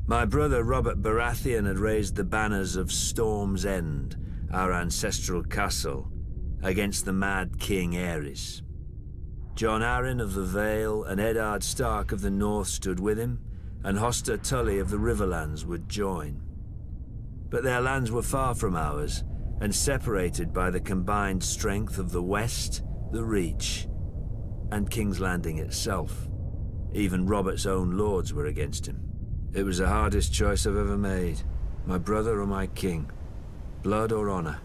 My brother Robert Baratheon had raised the banners of Storm's End, our ancestral castle, against the mad King Aerys. Jon Arryn of the Vale and Eddard Stark of the North stood with him, and Hoster Tully of the Riverlands would join. But their lands were far from ours, and separated by the combined strength of the West, the Reach, and King's Landing itself. Even Robert's own lords were against him. It was the hardest choice I've ever made. My brother or my king. Blood or honor.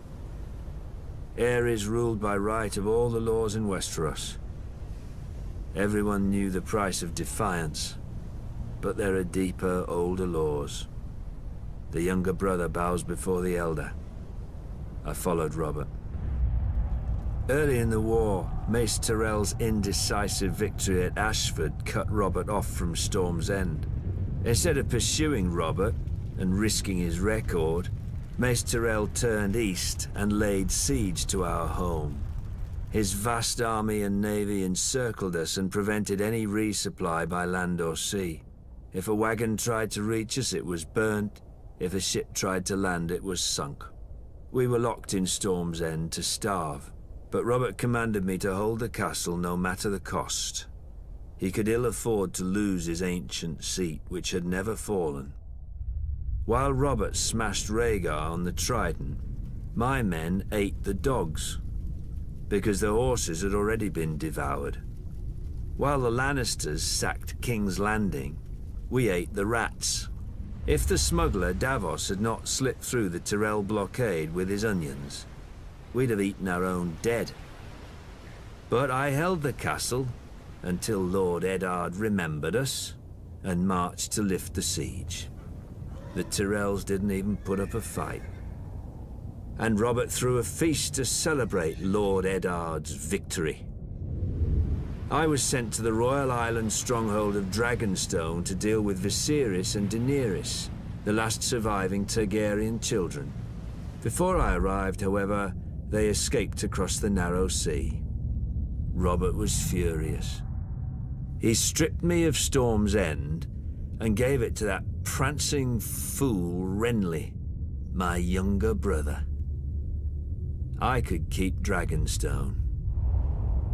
Aerys ruled by right of all the laws in Westeros. Everyone knew the price of defiance, but there are deeper, older laws. The younger brother bows before the elder. I followed Robert. Early in the war, Mace Tyrell's indecisive victory at Ashford cut Robert off from Storm's End. Instead of pursuing Robert and risking his record, Mace Tyrell turned east and laid siege to our home. His vast army and navy encircled us and prevented any resupply by land or sea. If a wagon tried to reach us, it was burnt. If a ship tried to land, it was sunk. We were locked in Storm's End to starve, but Robert commanded me to hold the castle no matter the cost. He could ill afford to lose his ancient seat, which had never fallen. While Robert smashed Rhaegar on the Trident, my men ate the dogs, because the horses had already been devoured. While the Lannisters sacked King's Landing, we ate the rats. If the smuggler Davos had not slipped through the Tyrell blockade with his onions, we'd have eaten our own dead. But I held the castle until Lord Eddard remembered us and marched to lift the siege. The Tyrells didn't even put up a fight. And Robert threw a feast to celebrate Lord Eddard's victory. I was sent to the Royal Island stronghold of Dragonstone to deal with Viserys and Daenerys, the last surviving Targaryen children. Before I arrived, however, they escaped across the narrow sea. Robert was furious. He stripped me of Storm's End and gave it to that prancing fool Renly, my younger brother. I could keep Dragonstone.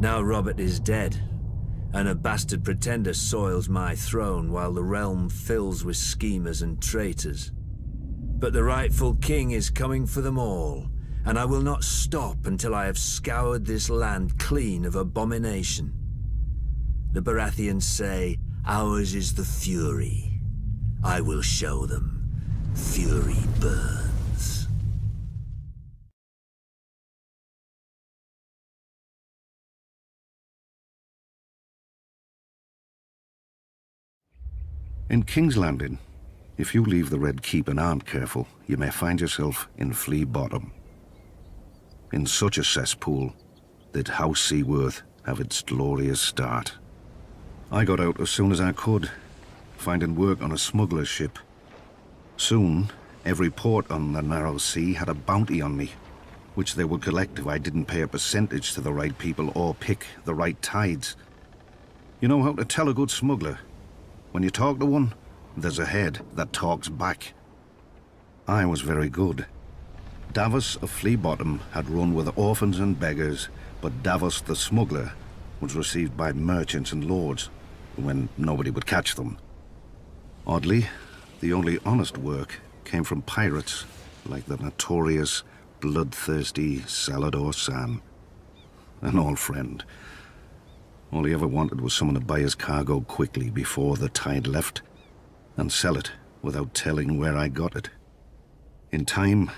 Now Robert is dead, and a bastard pretender soils my throne while the realm fills with schemers and traitors. But the rightful king is coming for them all, and I will not stop until I have scoured this land clean of abomination. The Baratheons say, ours is the fury. I will show them. Fury burns. In King's Landing, if you leave the Red Keep and aren't careful, you may find yourself in Flea Bottom. In such a cesspool did House Seaworth have its glorious start. I got out as soon as I could, finding work on a smuggler's ship. Soon, every port on the narrow sea had a bounty on me, which they would collect if I didn't pay a percentage to the right people or pick the right tides. You know how to tell a good smuggler? When you talk to one, there's a head that talks back. I was very good. Davos of Flea Bottom had run with orphans and beggars, but Davos the smuggler was received by merchants and lords when nobody would catch them. Oddly, the only honest work came from pirates like the notorious, bloodthirsty Salador Sam. An old friend. All he ever wanted was someone to buy his cargo quickly before the tide left and sell it without telling where I got it. In time,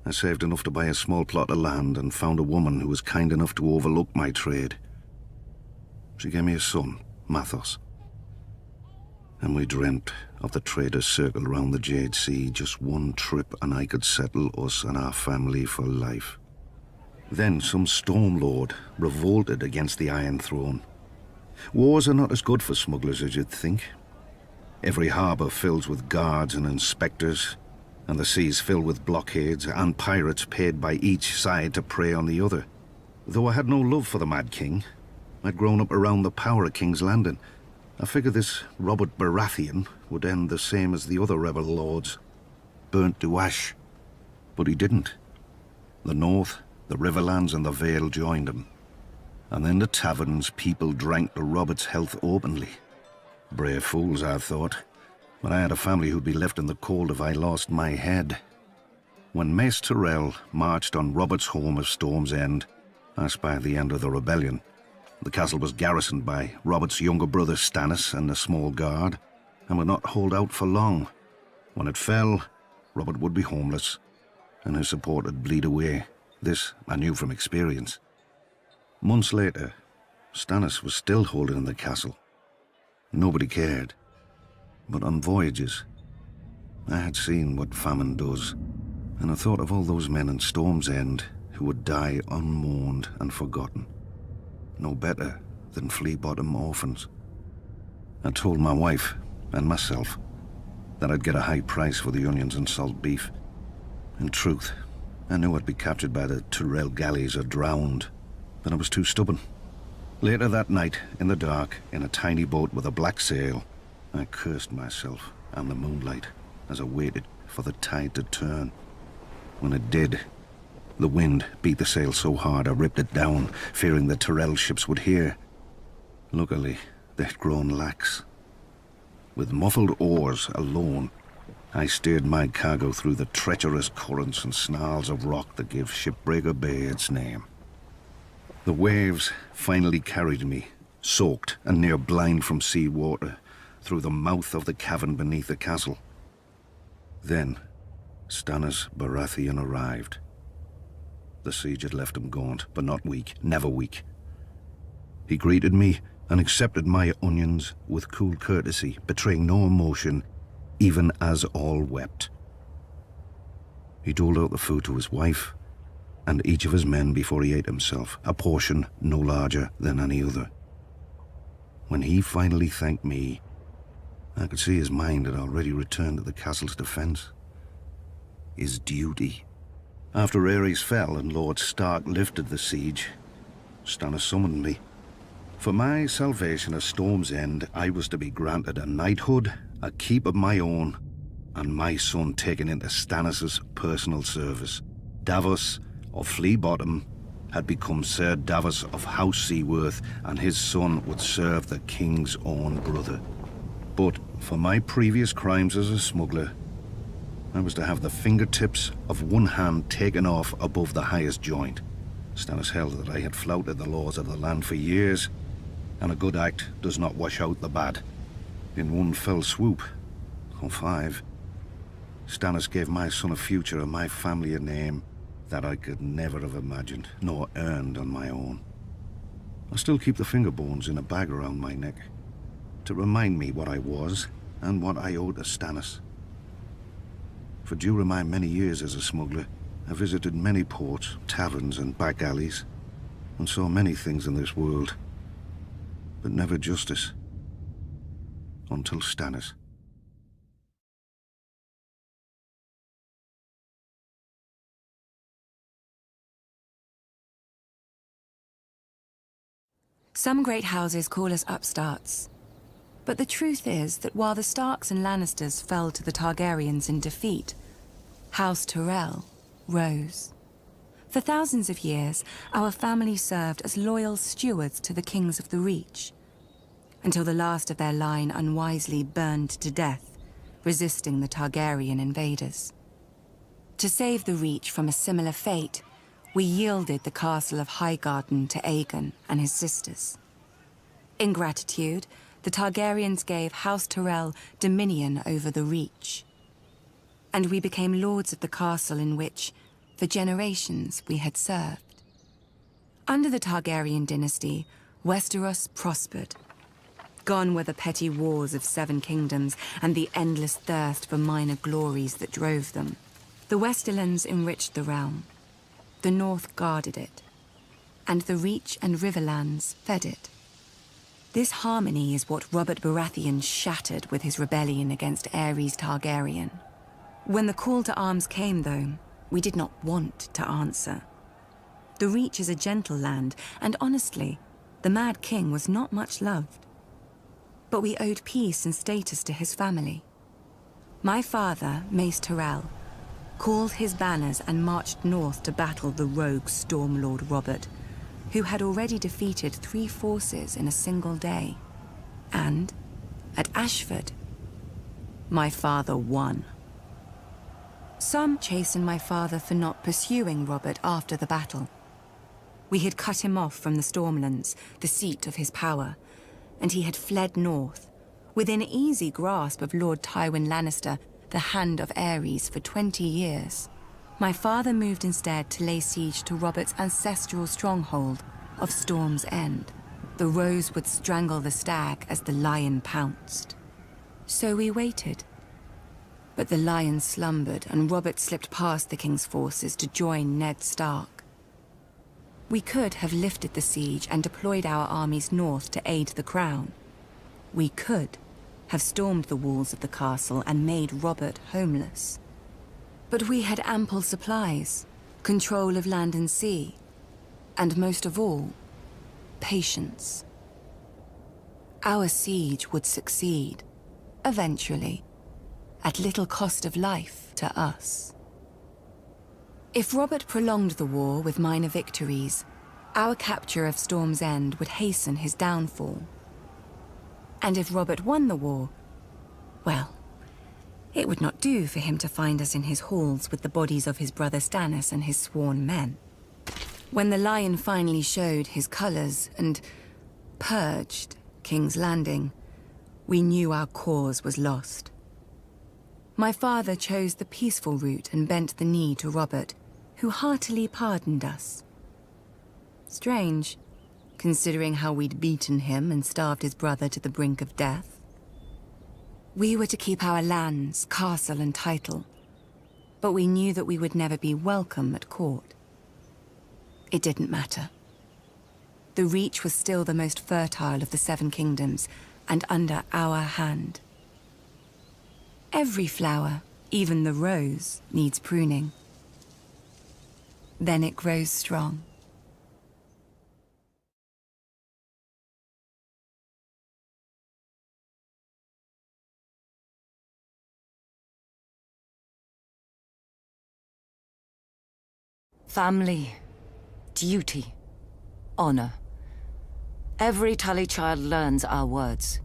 I saved enough to buy a small plot of land and found a woman who was kind enough to overlook my trade. She gave me a son, Mathos. And we dreamt of the traders' circle around the Jade Sea, just one trip and I could settle us and our family for life. Then some Storm Lord revolted against the Iron Throne. Wars are not as good for smugglers as you'd think. Every harbour fills with guards and inspectors, and the seas filled with blockades and pirates paid by each side to prey on the other. Though I had no love for the Mad King, I'd grown up around the power of King's Landing, I figured this Robert Baratheon would end the same as the other rebel lords, burnt to ash. But he didn't. The North, the Riverlands and the Vale joined him. And in the taverns, people drank to Robert's health openly. Brave fools, I thought. But I had a family who'd be left in the cold if I lost my head. When Mace Tyrell marched on Robert's home of Storm's End, I spied the end of the rebellion. The castle was garrisoned by Robert's younger brother Stannis and a small guard, and would not hold out for long. When it fell, Robert would be homeless, and his support would bleed away. This I knew from experience. Months later, Stannis was still holding the castle. Nobody cared. But on voyages, I had seen what famine does, and I thought of all those men in Storm's End who would die unmourned and forgotten. No better than flea-bottom orphans. I told my wife and myself that I'd get a high price for the onions and salt beef. In truth, I knew I'd be captured by the Tyrell galleys or drowned, but I was too stubborn. Later that night, in the dark, in a tiny boat with a black sail, I cursed myself and the moonlight as I waited for the tide to turn. When it did, the wind beat the sail so hard I ripped it down, fearing the Tyrell ships would hear. Luckily, they'd grown lax. With muffled oars alone, I steered my cargo through the treacherous currents and snarls of rock that gave Shipbreaker Bay its name. The waves finally carried me, soaked and near blind from sea water, through the mouth of the cavern beneath the castle. Then, Stannis Baratheon arrived. The siege had left him gaunt, but not weak, never weak. He greeted me and accepted my onions with cool courtesy, betraying no emotion, even as all wept. He doled out the food to his wife and each of his men before he ate himself, a portion no larger than any other. When he finally thanked me, I could see his mind had already returned to the castle's defense. His duty. After Aerys fell and Lord Stark lifted the siege, Stannis summoned me. For my salvation at Storm's End, I was to be granted a knighthood, a keep of my own, and my son taken into Stannis' personal service. Davos of Flea Bottom had become Sir Davos of House Seaworth, and his son would serve the king's own brother. But for my previous crimes as a smuggler, I was to have the fingertips of one hand taken off above the highest joint. Stannis held that I had flouted the laws of the land for years, and a good act does not wash out the bad. In one fell swoop, or 5, Stannis gave my son a future and my family a name that I could never have imagined, nor earned on my own. I still keep the finger bones in a bag around my neck, to remind me what I was and what I owed to Stannis. For during my many years as a smuggler, I visited many ports, taverns and back alleys, and saw many things in this world, but never justice. Until Stannis. Some great houses call us upstarts. But the truth is that while the Starks and Lannisters fell to the Targaryens in defeat, House Tyrell rose. For thousands of years, our family served as loyal stewards to the kings of the Reach, until the last of their line unwisely burned to death, resisting the Targaryen invaders. To save the Reach from a similar fate, we yielded the castle of Highgarden to Aegon and his sisters. In gratitude, the Targaryens gave House Tyrell dominion over the Reach. And we became lords of the castle in which, for generations, we had served. Under the Targaryen dynasty, Westeros prospered. Gone were the petty wars of 7 kingdoms and the endless thirst for minor glories that drove them. The Westerlands enriched the realm. The North guarded it. And the Reach and Riverlands fed it. This harmony is what Robert Baratheon shattered with his rebellion against Aerys Targaryen. When the call to arms came, though, we did not want to answer. The Reach is a gentle land, and honestly, the Mad King was not much loved. but we owed peace and status to his family. My father, Mace Tyrell, called his banners and marched north to battle the rogue Stormlord Robert, who had already defeated 3 forces in a single day. And, at Ashford, my father won. Some chastened my father for not pursuing Robert after the battle. We had cut him off from the Stormlands, the seat of his power, and he had fled north, within easy grasp of Lord Tywin Lannister, the Hand of Aerys, for 20 years. My father moved instead to lay siege to Robert's ancestral stronghold of Storm's End. The rose would strangle the stag as the lion pounced. So we waited. But the lion slumbered, and Robert slipped past the king's forces to join Ned Stark. We could have lifted the siege and deployed our armies north to aid the crown. We could have stormed the walls of the castle and made Robert homeless. But we had ample supplies, control of land and sea, and most of all, patience. Our siege would succeed, eventually, at little cost of life to us. If Robert prolonged the war with minor victories, our capture of Storm's End would hasten his downfall. And if Robert won the war, well, it would not do for him to find us in his halls with the bodies of his brother Stannis and his sworn men. When the lion finally showed his colors and purged King's Landing, we knew our cause was lost. My father chose the peaceful route and bent the knee to Robert, who heartily pardoned us. Strange, considering how we'd beaten him and starved his brother to the brink of death. We were to keep our lands, castle, and title, but we knew that we would never be welcome at court. It didn't matter. The Reach was still the most fertile of the 7 kingdoms, and under our hand. Every flower, even the rose, needs pruning. Then it grows strong. Family, duty, honor. Every Tully child learns our words,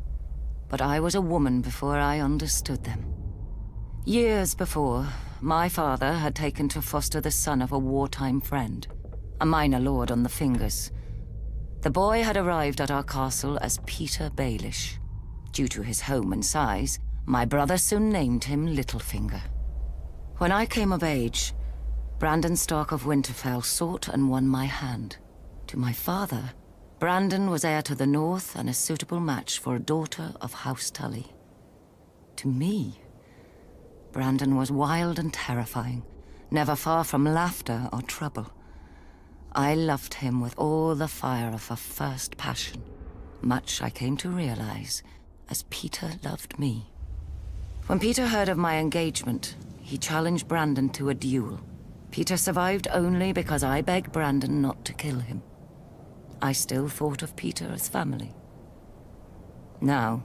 but I was a woman before I understood them. Years before, my father had taken to foster the son of a wartime friend, a minor lord on the Fingers. The boy had arrived at our castle as Peter Baelish. Due to his home and size, my brother soon named him Littlefinger. When I came of age, Brandon Stark of Winterfell sought and won my hand. To my father, Brandon was heir to the north and a suitable match for a daughter of House Tully. To me, Brandon was wild and terrifying, never far from laughter or trouble. I loved him with all the fire of a first passion, much I came to realize as Peter loved me. When Peter heard of my engagement, he challenged Brandon to a duel. Peter survived only because I begged Brandon not to kill him. I still thought of Peter as family. Now,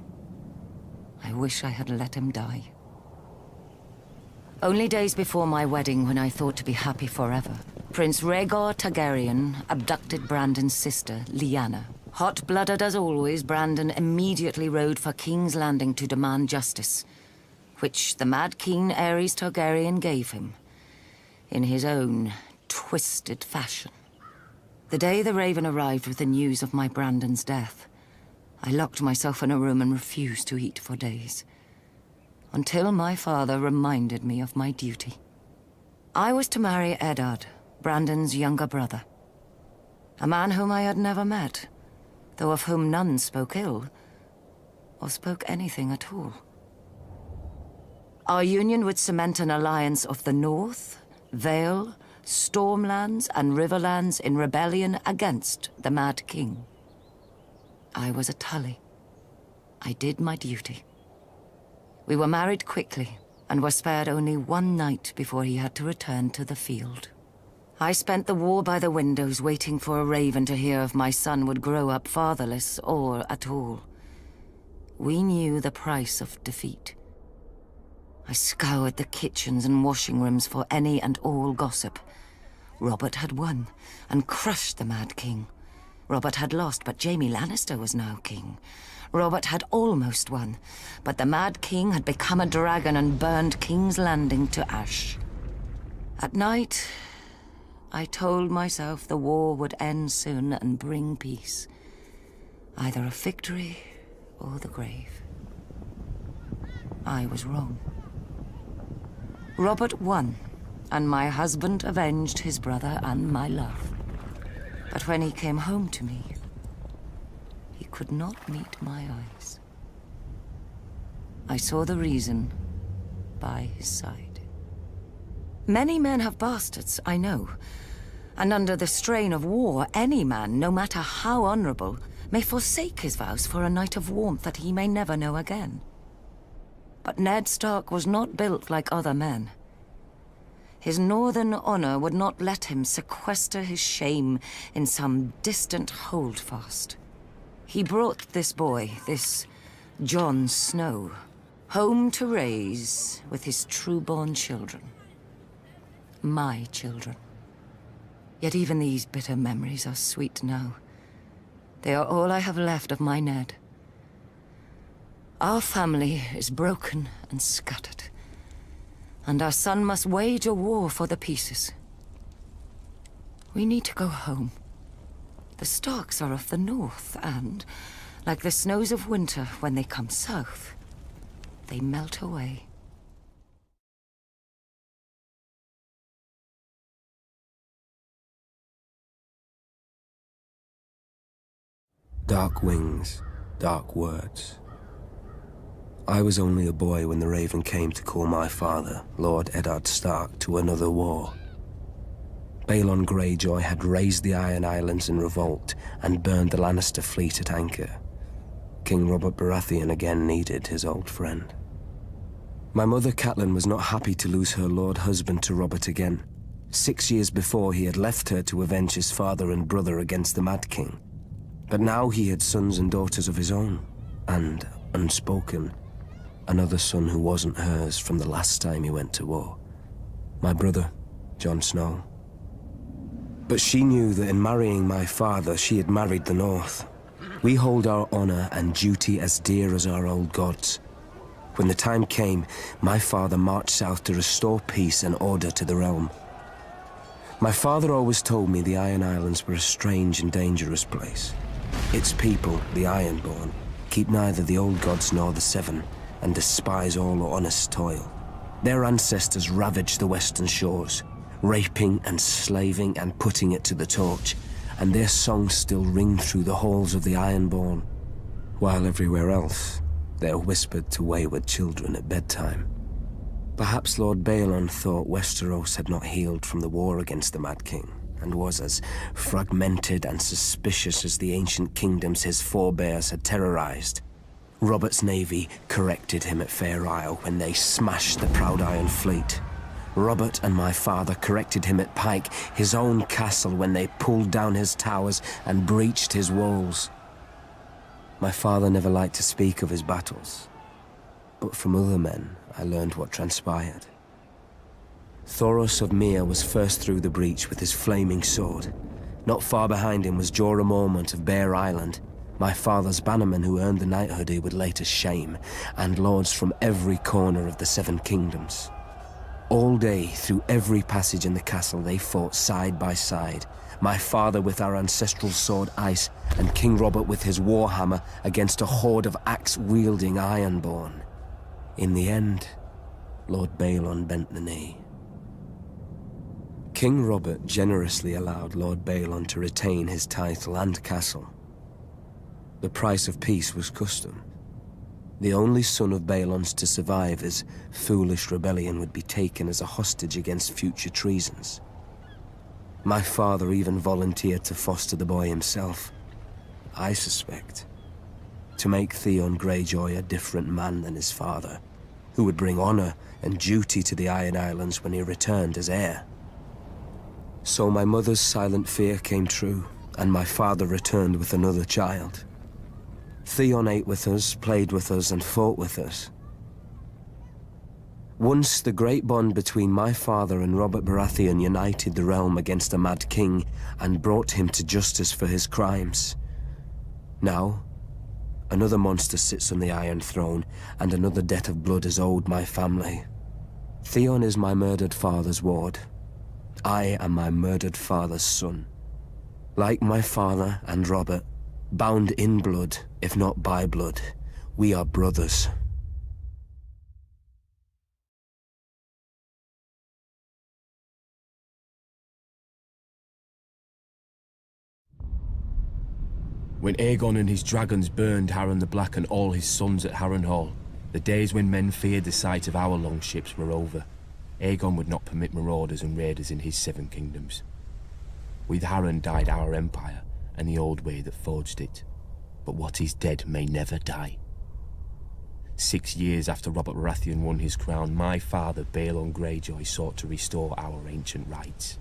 I wish I had let him die. Only days before my wedding, when I thought to be happy forever, Prince Rhaegar Targaryen abducted Brandon's sister, Lyanna. Hot-blooded as always, Brandon immediately rode for King's Landing to demand justice, which the Mad King Aerys Targaryen gave him, in his own twisted fashion. The day the Raven arrived with the news of my Brandon's death, I locked myself in a room and refused to eat for days, until my father reminded me of my duty. I was to marry Eddard, Brandon's younger brother, a man whom I had never met, though of whom none spoke ill, or spoke anything at all. Our union would cement an alliance of the North, Vale, Stormlands, and Riverlands in rebellion against the Mad King. I was a Tully. I did my duty. We were married quickly, and were spared only one night before he had to return to the field. I spent the war by the windows waiting for a raven to hear if my son would grow up fatherless or at all. We knew the price of defeat. I scoured the kitchens and washing rooms for any and all gossip. Robert had won and crushed the Mad King. Robert had lost, but Jaime Lannister was now king. Robert had almost won, but the Mad King had become a dragon and burned King's Landing to ash. At night, I told myself the war would end soon and bring peace. Either a victory or the grave. I was wrong. Robert won, and my husband avenged his brother and my love. But when he came home to me, he could not meet my eyes. I saw the reason by his side. Many men have bastards, I know. And under the strain of war, any man, no matter how honorable, may forsake his vows for a night of warmth that he may never know again. But Ned Stark was not built like other men. His northern honor would not let him sequester his shame in some distant holdfast. He brought this boy, this Jon Snow, home to raise with his true-born children. My children. Yet even these bitter memories are sweet now. They are all I have left of my Ned. Our family is broken and scattered, and our son must wage a war for the pieces. We need to go home. The Starks are of the north, and, like the snows of winter when they come south, they melt away. Dark wings, dark words. I was only a boy when the Raven came to call my father, Lord Eddard Stark, to another war. Balon Greyjoy had razed the Iron Islands in revolt and burned the Lannister fleet at anchor. King Robert Baratheon again needed his old friend. My mother Catelyn was not happy to lose her lord husband to Robert again. 6 years before, he had left her to avenge his father and brother against the Mad King. But now he had sons and daughters of his own, and, unspoken, another son who wasn't hers from the last time he went to war. My brother, Jon Snow. But she knew that in marrying my father, she had married the North. We hold our honor and duty as dear as our old gods. When the time came, my father marched south to restore peace and order to the realm. My father always told me the Iron Islands were a strange and dangerous place. Its people, the Ironborn, keep neither the old gods nor the Seven, and despise all honest toil. Their ancestors ravaged the western shores, raping and slaving and putting it to the torch, and their songs still ring through the halls of the Ironborn, while everywhere else they're whispered to wayward children at bedtime. Perhaps Lord Balon thought Westeros had not healed from the war against the Mad King, and was as fragmented and suspicious as the ancient kingdoms his forebears had terrorized. Robert's navy corrected him at Fair Isle when they smashed the Proud Iron Fleet. Robert and my father corrected him at Pike, his own castle, when they pulled down his towers and breached his walls. My father never liked to speak of his battles, but from other men I learned what transpired. Thoros of Myr was first through the breach with his flaming sword. Not far behind him was Jorah Mormont of Bear Island, my father's bannerman who earned the knighthood he would later shame, and lords from every corner of the Seven Kingdoms. All day, through every passage in the castle, they fought side by side. My father with our ancestral sword Ice, and King Robert with his warhammer against a horde of axe-wielding Ironborn. In the end, Lord Balon bent the knee. King Robert generously allowed Lord Balon to retain his title and castle. The price of peace was custom. The only son of Balon's to survive his foolish rebellion would be taken as a hostage against future treasons. My father even volunteered to foster the boy himself, I suspect, to make Theon Greyjoy a different man than his father, who would bring honor and duty to the Iron Islands when he returned as heir. So my mother's silent fear came true, and my father returned with another child. Theon ate with us, played with us, and fought with us. Once the great bond between my father and Robert Baratheon united the realm against a mad king and brought him to justice for his crimes. Now, another monster sits on the Iron Throne, and another debt of blood is owed my family. Theon is my murdered father's ward. I am my murdered father's son. Like my father and Robert, bound in blood, if not by blood, we are brothers. When Aegon and his dragons burned Harren the Black and all his sons at Harrenhal, the days when men feared the sight of our longships were over. Aegon would not permit marauders and raiders in his 7 kingdoms. With Harren died our empire, and the old way that forged it. But what is dead may never die. 6 years after Robert Baratheon won his crown, my father, Balon Greyjoy, sought to restore our ancient rights.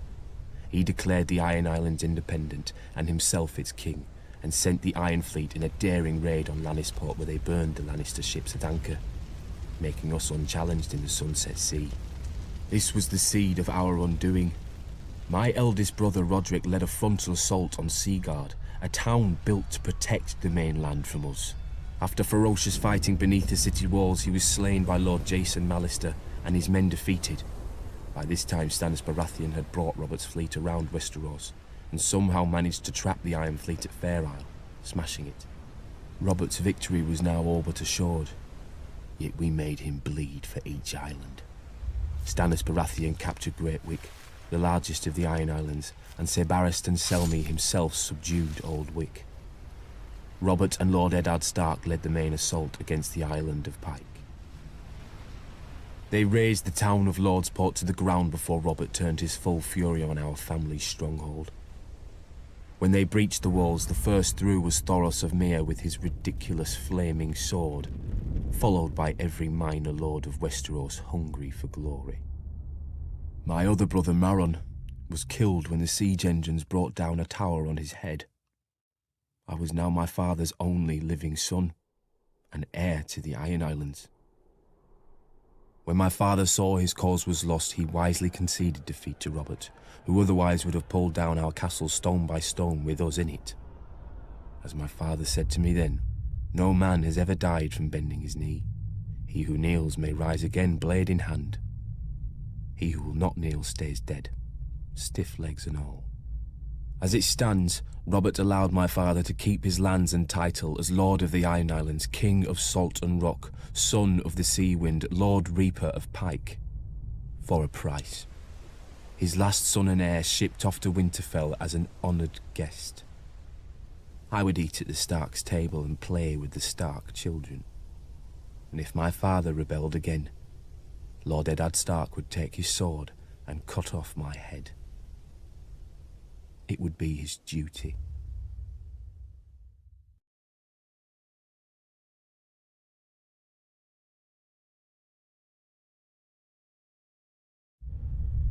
He declared the Iron Islands independent, and himself its king, and sent the Iron Fleet in a daring raid on Lannisport where they burned the Lannister ships at anchor, making us unchallenged in the Sunset Sea. This was the seed of our undoing. My eldest brother Roderick led a frontal assault on Seaguard, a town built to protect the mainland from us. After ferocious fighting beneath the city walls, he was slain by Lord Jason Mallister and his men defeated. By this time, Stannis Baratheon had brought Robert's fleet around Westeros, and somehow managed to trap the Iron Fleet at Fair Isle, smashing it. Robert's victory was now all but assured, yet we made him bleed for each island. Stannis Baratheon captured Great Wick, the largest of the Iron Islands, and Ser Barristan Selmy himself subdued Old Wick. Robert and Lord Eddard Stark led the main assault against the island of Pike. They razed the town of Lordsport to the ground before Robert turned his full fury on our family's stronghold. When they breached the walls, the first through was Thoros of Myr with his ridiculous flaming sword, followed by every minor lord of Westeros hungry for glory. My other brother Maron was killed when the siege engines brought down a tower on his head. I was now my father's only living son, and heir to the Iron Islands. When my father saw his cause was lost, he wisely conceded defeat to Robert, who otherwise would have pulled down our castle stone by stone with us in it. As my father said to me then, no man has ever died from bending his knee. He who kneels may rise again, blade in hand. He who will not kneel stays dead, stiff legs and all. As it stands, Robert allowed my father to keep his lands and title as Lord of the Iron Islands, King of Salt and Rock, Son of the Sea Wind, Lord Reaper of Pike, for a price. His last son and heir shipped off to Winterfell as an honoured guest. I would eat at the Stark's table and play with the Stark children. And if my father rebelled again, Lord Eddard Stark would take his sword and cut off my head. It would be his duty.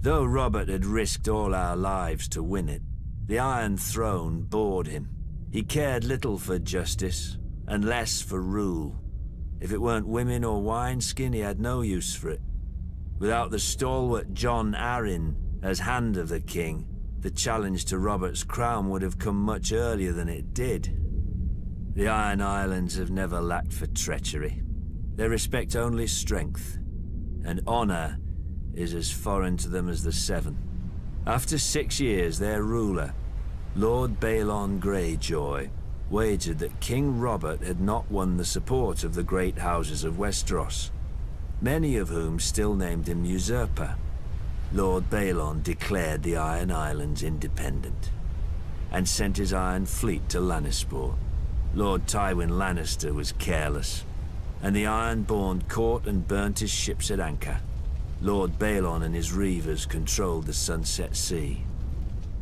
Though Robert had risked all our lives to win it, the Iron Throne bored him. He cared little for justice, and less for rule. If it weren't women or wineskin, he had no use for it. Without the stalwart Jon Arryn as Hand of the King, the challenge to Robert's crown would have come much earlier than it did. The Iron Islands have never lacked for treachery. They respect only strength, and honor is as foreign to them as the Seven. After 6 years, their ruler, Lord Balon Greyjoy, wagered that King Robert had not won the support of the great houses of Westeros, many of whom still named him usurper. Lord Balon declared the Iron Islands independent, and sent his Iron Fleet to Lannisport. Lord Tywin Lannister was careless, and the Ironborn caught and burnt his ships at anchor. Lord Balon and his reavers controlled the Sunset Sea.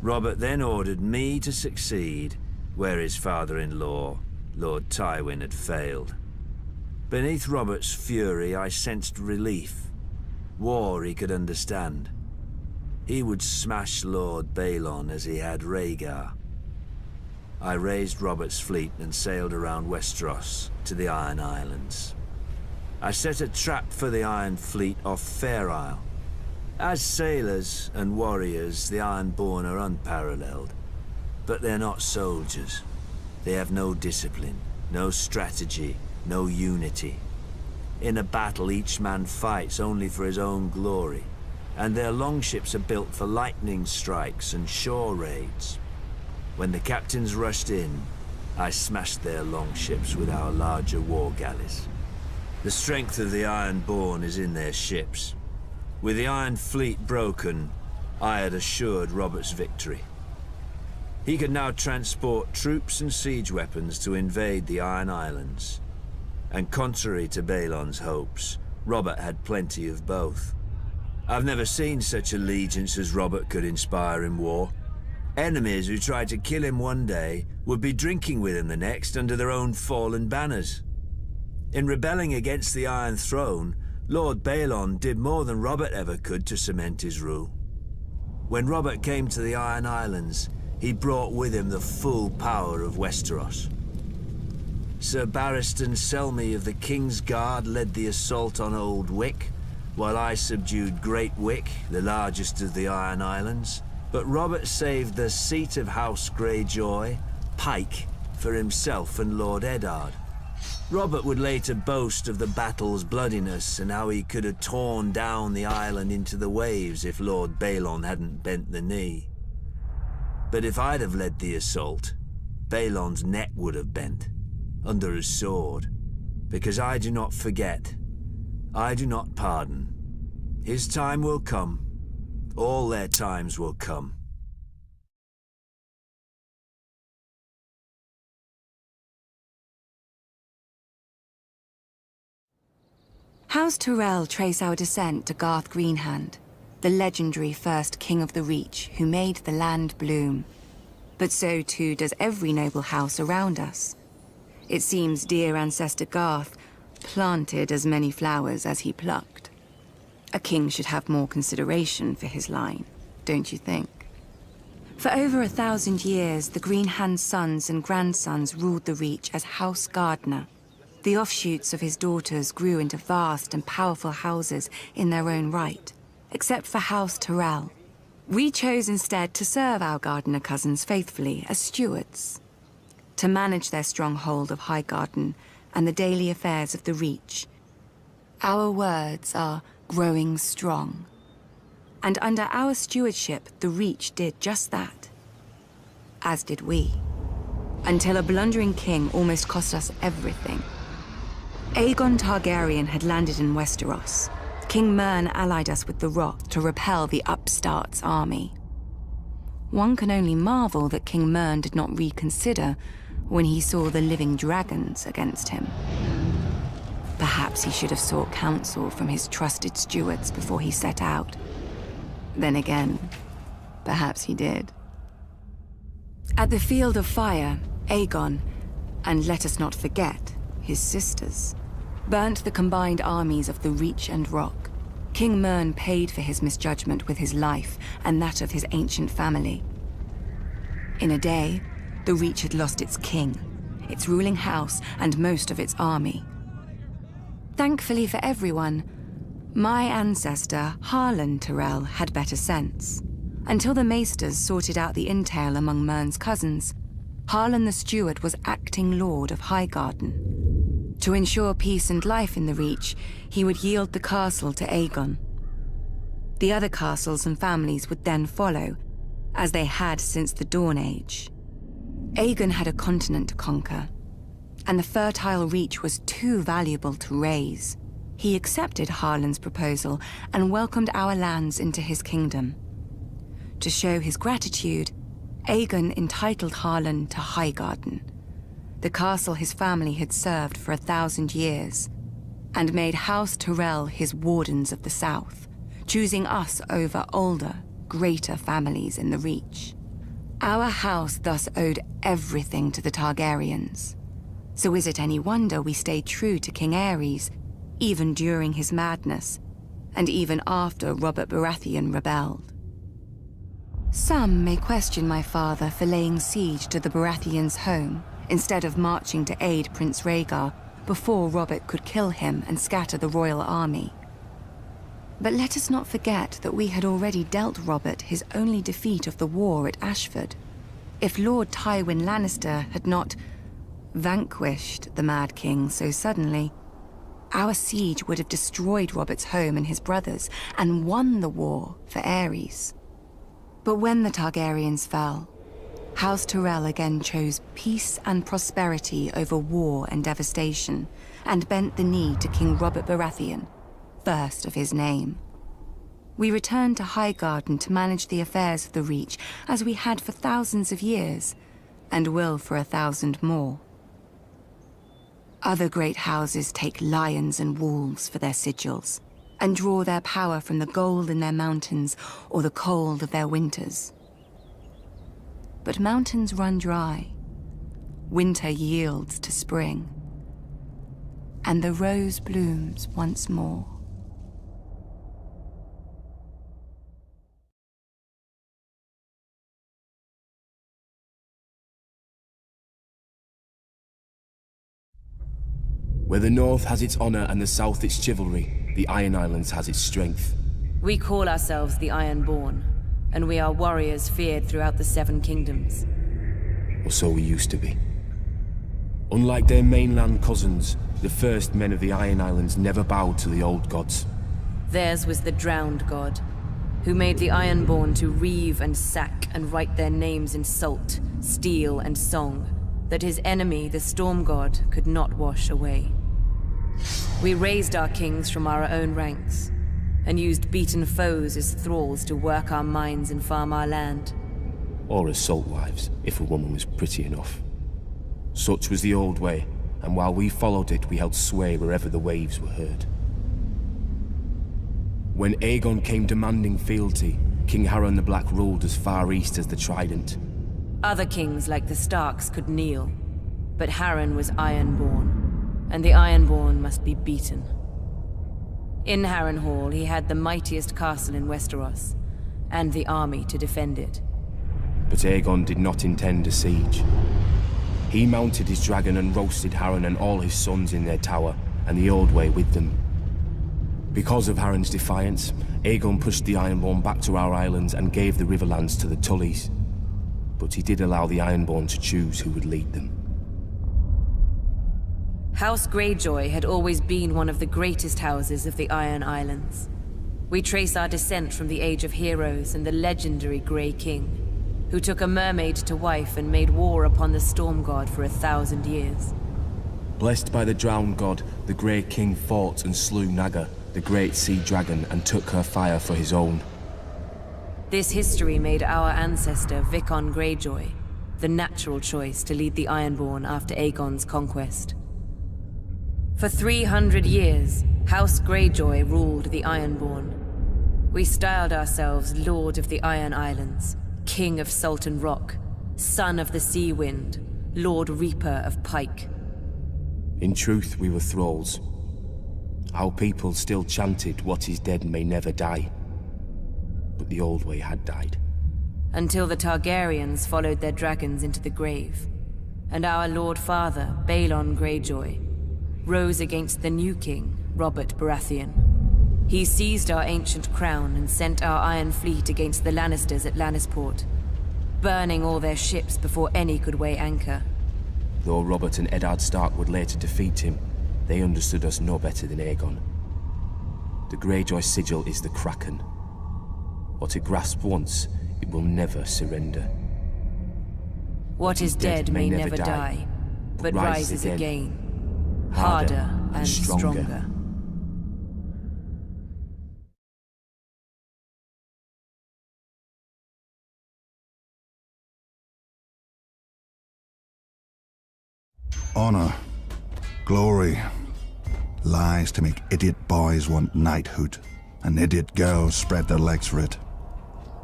Robert then ordered me to succeed where his father-in-law, Lord Tywin, had failed. Beneath Robert's fury, I sensed relief. War he could understand. He would smash Lord Balon as he had Rhaegar. I raised Robert's fleet and sailed around Westeros to the Iron Islands. I set a trap for the Iron Fleet off Fair Isle. As sailors and warriors, the Ironborn are unparalleled. But they're not soldiers. They have no discipline, no strategy, no unity. In a battle, each man fights only for his own glory, and their longships are built for lightning strikes and shore raids. When the captains rushed in, I smashed their longships with our larger war galleys. The strength of the Ironborn is in their ships. With the Iron Fleet broken, I had assured Robert's victory. He could now transport troops and siege weapons to invade the Iron Islands. And contrary to Balon's hopes, Robert had plenty of both. I've never seen such allegiance as Robert could inspire in war. Enemies who tried to kill him one day would be drinking with him the next under their own fallen banners. In rebelling against the Iron Throne, Lord Balon did more than Robert ever could to cement his rule. When Robert came to the Iron Islands, he brought with him the full power of Westeros. Sir Barristan Selmy of the King's Guard led the assault on Old Wick, while I subdued Great Wick, the largest of the Iron Islands. But Robert saved the seat of House Greyjoy, Pike, for himself and Lord Eddard. Robert would later boast of the battle's bloodiness and how he could have torn down the island into the waves if Lord Balon hadn't bent the knee. But if I'd have led the assault, Balon's neck would have bent, under his sword, because I do not forget, I do not pardon. His time will come. All their times will come. House Tyrell trace our descent to Garth Greenhand, the legendary first king of the Reach who made the land bloom. But so too does every noble house around us. It seems dear ancestor Garth planted as many flowers as he plucked. A king should have more consideration for his line, don't you think? For over 1,000 years, the Greenhand sons and grandsons ruled the Reach as House Gardener. The offshoots of his daughters grew into vast and powerful houses in their own right, except for House Tyrell. We chose instead to serve our Gardener cousins faithfully as stewards, to manage their stronghold of Highgarden and the daily affairs of the Reach. Our words are growing strong. And under our stewardship, the Reach did just that. As did we. Until a blundering king almost cost us everything. Aegon Targaryen had landed in Westeros. King Mern allied us with the Rock to repel the upstart's army. One can only marvel that King Mern did not reconsider when he saw the living dragons against him. Perhaps he should have sought counsel from his trusted stewards before he set out. Then again, perhaps he did. At the Field of Fire, Aegon, and let us not forget, his sisters, burnt the combined armies of the Reach and Rock. King Mern paid for his misjudgment with his life and that of his ancient family. In a day, the Reach had lost its king, its ruling house, and most of its army. Thankfully for everyone, my ancestor, Harlan Tyrell, had better sense. Until the Maesters sorted out the entail among Mern's cousins, Harlan the Steward was acting Lord of Highgarden. To ensure peace and life in the Reach, he would yield the castle to Aegon. The other castles and families would then follow, as they had since the Dawn Age. Aegon had a continent to conquer, and the fertile Reach was too valuable to raise. He accepted Harlan's proposal and welcomed our lands into his kingdom. To show his gratitude, Aegon entitled Harlan to Highgarden, the castle his family had served for 1,000 years, and made House Tyrell his wardens of the South, choosing us over older, greater families in the Reach. Our house thus owed everything to the Targaryens. So is it any wonder we stayed true to King Aerys, even during his madness, and even after Robert Baratheon rebelled? Some may question my father for laying siege to the Baratheons' home, instead of marching to aid Prince Rhaegar before Robert could kill him and scatter the royal army. But let us not forget that we had already dealt Robert his only defeat of the war at Ashford. If Lord Tywin Lannister had not vanquished the Mad King so suddenly, our siege would have destroyed Robert's home and his brothers and won the war for Aerys. But when the Targaryens fell, House Tyrell again chose peace and prosperity over war and devastation, and bent the knee to King Robert Baratheon, first of his name. We returned to Highgarden to manage the affairs of the Reach, as we had for thousands of years, and will for 1,000 more. Other great houses take lions and wolves for their sigils, and draw their power from the gold in their mountains or the cold of their winters. But mountains run dry, winter yields to spring, and the rose blooms once more. Where the North has its honor and the South its chivalry, the Iron Islands has its strength. We call ourselves the Ironborn, and we are warriors feared throughout the Seven Kingdoms. Or so we used to be. Unlike their mainland cousins, the first men of the Iron Islands never bowed to the old gods. Theirs was the Drowned God, who made the Ironborn to reave and sack and write their names in salt, steel, and song, that his enemy, the Storm God, could not wash away. We raised our kings from our own ranks, and used beaten foes as thralls to work our mines and farm our land. Or as salt wives, if a woman was pretty enough. Such was the old way, and while we followed it, we held sway wherever the waves were heard. When Aegon came demanding fealty, King Harren the Black ruled as far east as the Trident. Other kings like the Starks could kneel, but Harren was Ironborn, and the Ironborn must be beaten. In Harrenhal, he had the mightiest castle in Westeros, and the army to defend it. But Aegon did not intend a siege. He mounted his dragon and roasted Harren and all his sons in their tower, and the Old Way with them. Because of Harren's defiance, Aegon pushed the Ironborn back to our islands and gave the Riverlands to the Tullys. But he did allow the Ironborn to choose who would lead them. House Greyjoy had always been one of the greatest houses of the Iron Islands. We trace our descent from the Age of Heroes and the legendary Grey King, who took a mermaid to wife and made war upon the Storm God for 1,000 years. Blessed by the Drowned God, the Grey King fought and slew Naga, the great sea dragon, and took her fire for his own. This history made our ancestor Vicon Greyjoy the natural choice to lead the Ironborn after Aegon's conquest. For 300 years, House Greyjoy ruled the Ironborn. We styled ourselves Lord of the Iron Islands, King of Salt and Rock, Son of the Sea Wind, Lord Reaper of Pike. In truth, we were thralls. Our people still chanted, "What is dead may never die." But the Old Way had died. Until the Targaryens followed their dragons into the grave, and our Lord Father, Balon Greyjoy, rose against the new king, Robert Baratheon. He seized our ancient crown and sent our Iron Fleet against the Lannisters at Lannisport, burning all their ships before any could weigh anchor. Though Robert and Eddard Stark would later defeat him, they understood us no better than Aegon. The Greyjoy sigil is the Kraken. What it grasped once, it will never surrender. What is dead may never die, but rises again, harder and stronger. Honor, glory, lies to make idiot boys want knighthood, and idiot girls spread their legs for it.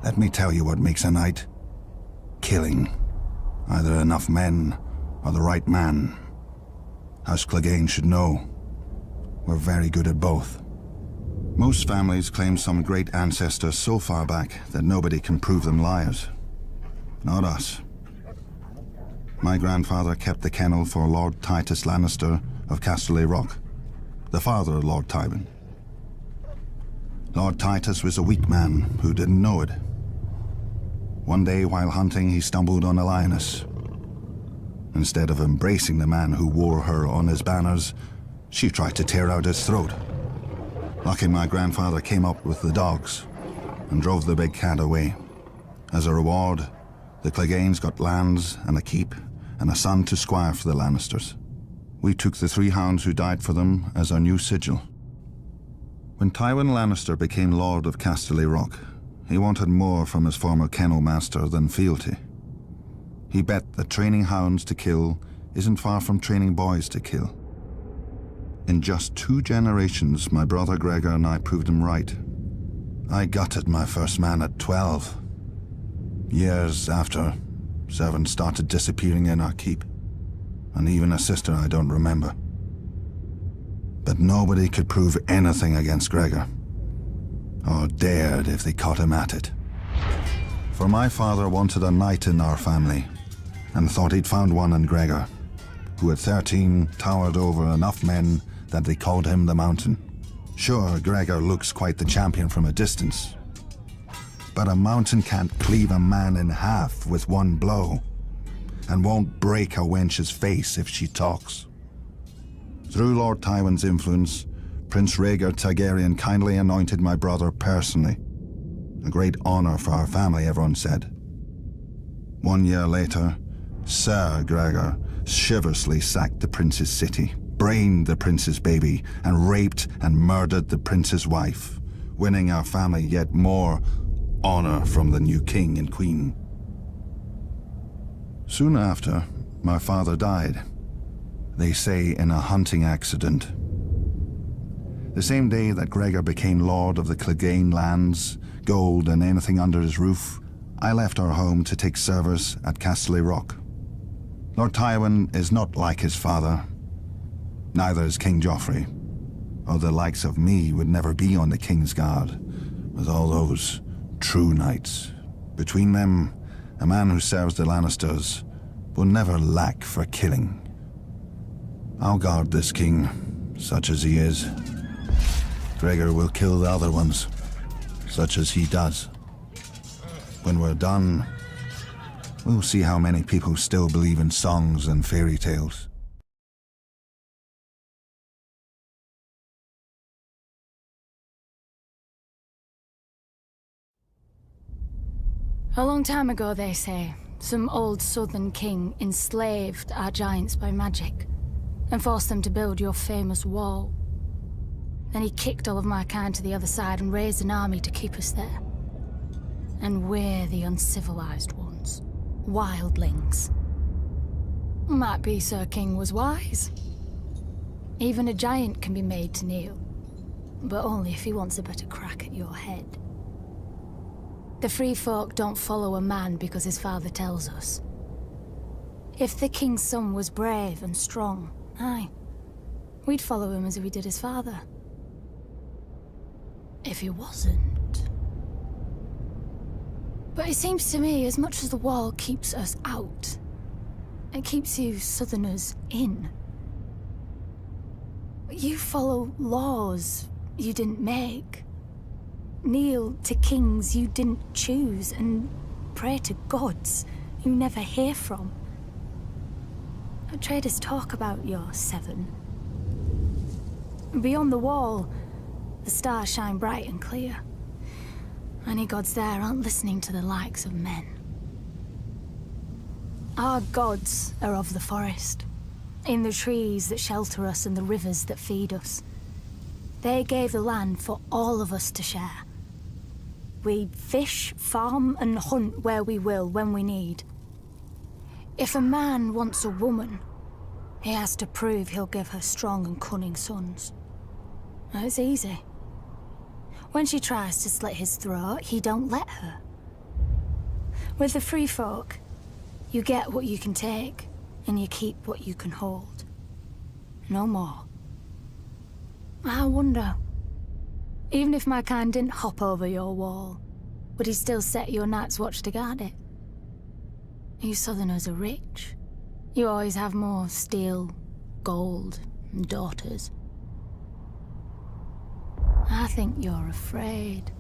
Let me tell you what makes a knight. Killing. Either enough men, or the right man. House Clegane should know. We're very good at both. Most families claim some great ancestor so far back that nobody can prove them liars. Not us. My grandfather kept the kennel for Lord Titus Lannister of Casterly Rock, the father of Lord Tywin. Lord Titus was a weak man who didn't know it. One day while hunting, he stumbled on a lioness. Instead of embracing the man who wore her on his banners, she tried to tear out his throat. Lucky my grandfather came up with the dogs and drove the big cat away. As a reward, the Cleganes got lands and a keep and a son to squire for the Lannisters. We took the 3 hounds who died for them as our new sigil. When Tywin Lannister became Lord of Casterly Rock, he wanted more from his former kennel master than fealty. He bet that training hounds to kill isn't far from training boys to kill. In just 2 generations, my brother Gregor and I proved him right. I gutted my first man at 12. Years after, servants started disappearing in our keep, and even a sister I don't remember. But nobody could prove anything against Gregor, or dared if they caught him at it. For my father wanted a knight in our family, and thought he'd found one in Gregor, who at 13 towered over enough men that they called him the Mountain. Sure, Gregor looks quite the champion from a distance, but a mountain can't cleave a man in half with one blow, and won't break a wench's face if she talks. Through Lord Tywin's influence, Prince Rhaegar Targaryen kindly anointed my brother personally. A great honor for our family, everyone said. 1 year later, Sir Gregor chivalrously sacked the prince's city, brained the prince's baby, and raped and murdered the prince's wife, winning our family yet more honor from the new king and queen. Soon after, my father died. They say in a hunting accident. The same day that Gregor became lord of the Clegane lands, gold and anything under his roof, I left our home to take service at Casterly Rock. Lord Tywin is not like his father. Neither is King Joffrey, or the likes of me would never be on the King's Guard, with all those true knights. Between them, a man who serves the Lannisters will never lack for killing. I'll guard this king, such as he is. Gregor will kill the other ones, such as he does. When we're done, we'll see how many people still believe in songs and fairy tales. A long time ago, they say, some old southern king enslaved our giants by magic and forced them to build your famous wall. Then he kicked all of my kind to the other side and raised an army to keep us there. And we're the uncivilized ones. Wildlings. Might be Sir King was wise. Even a giant can be made to kneel, but only if he wants a better crack at your head. The free folk don't follow a man because his father tells us. If the king's son was brave and strong, aye, we'd follow him as if we did his father. If he wasn't... But it seems to me, as much as the wall keeps us out, it keeps you southerners in. You follow laws you didn't make. Kneel to kings you didn't choose, and pray to gods you never hear from. Traders talk about your 7. Beyond the wall, the stars shine bright and clear. Any gods there aren't listening to the likes of men. Our gods are of the forest, in the trees that shelter us and the rivers that feed us. They gave the land for all of us to share. We fish, farm, and hunt where we will, when we need. If a man wants a woman, he has to prove he'll give her strong and cunning sons. It's easy. When she tries to slit his throat, he don't let her. With the free folk, you get what you can take, and you keep what you can hold. No more. I wonder, Even if my kind didn't hop over your wall, would he still set your Night's Watch to guard it? You Southerners are rich. You always have more steel, gold, and daughters. I think you're afraid.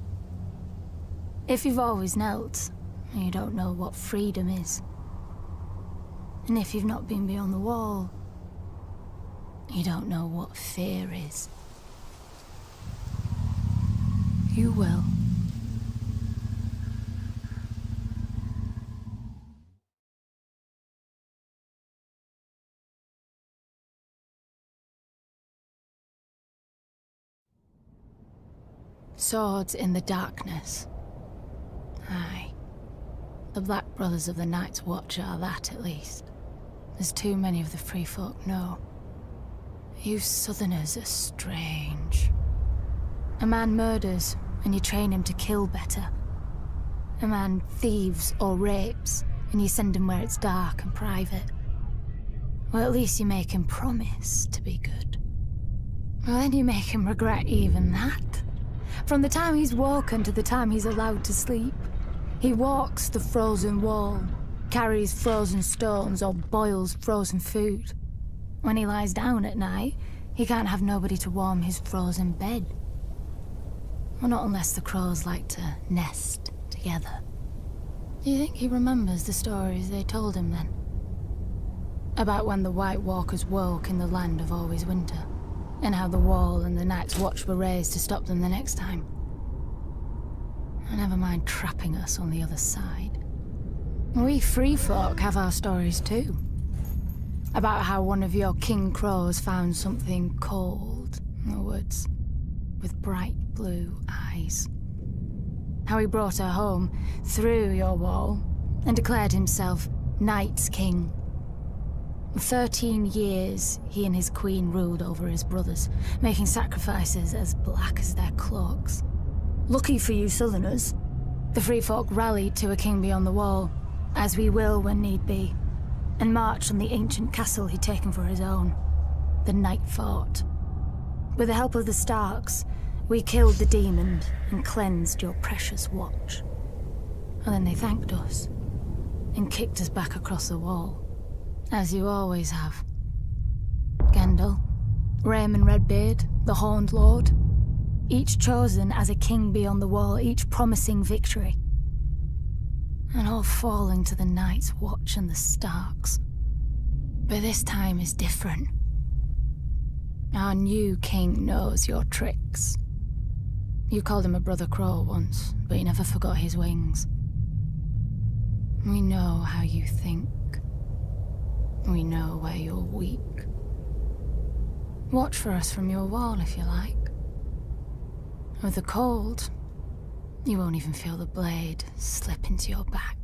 If you've always knelt, you don't know what freedom is. And if you've not been beyond the wall, you don't know what fear is. You will. Swords in the darkness. Aye. The Black Brothers of the Night's Watch are that, at least. As too many of the free folk know. You Southerners are strange. A man murders, and you train him to kill better. A man thieves or rapes, and you send him where it's dark and private. Well, at least you make him promise to be good. Well, then you make him regret even that. From the time he's woken to the time he's allowed to sleep, he walks the frozen wall, carries frozen stones or boils frozen food. When he lies down at night, he can't have nobody to warm his frozen bed. Well, not unless the crows like to nest together. Do you think he remembers the stories they told him then? About when the White Walkers woke in the land of always winter, and how the wall and the Night's Watch were raised to stop them the next time. Never mind trapping us on the other side. We free folk have our stories too. About how one of your king crows found something cold in the woods, with bright blue eyes. How he brought her home through your wall and declared himself Night's King. 13 years he and his queen ruled over his brothers, making sacrifices as black as their cloaks. Lucky for you Southerners, the free folk rallied to a king beyond the wall, as we will when need be, and marched on the ancient castle he'd taken for his own, the Night Fort. With the help of the Starks, we killed the demon and cleansed your precious watch. And then they thanked us, and kicked us back across the wall. As you always have. Gendel, Raymond Redbeard, the Horned Lord, each chosen as a king beyond the wall, each promising victory. And all falling to the Night's Watch and the Starks. But this time is different. Our new king knows your tricks. You called him a brother crow once, but you never forgot his wings. We know how you think. We know where you're weak. Watch for us from your wall, if you like. With the cold, you won't even feel the blade slip into your back.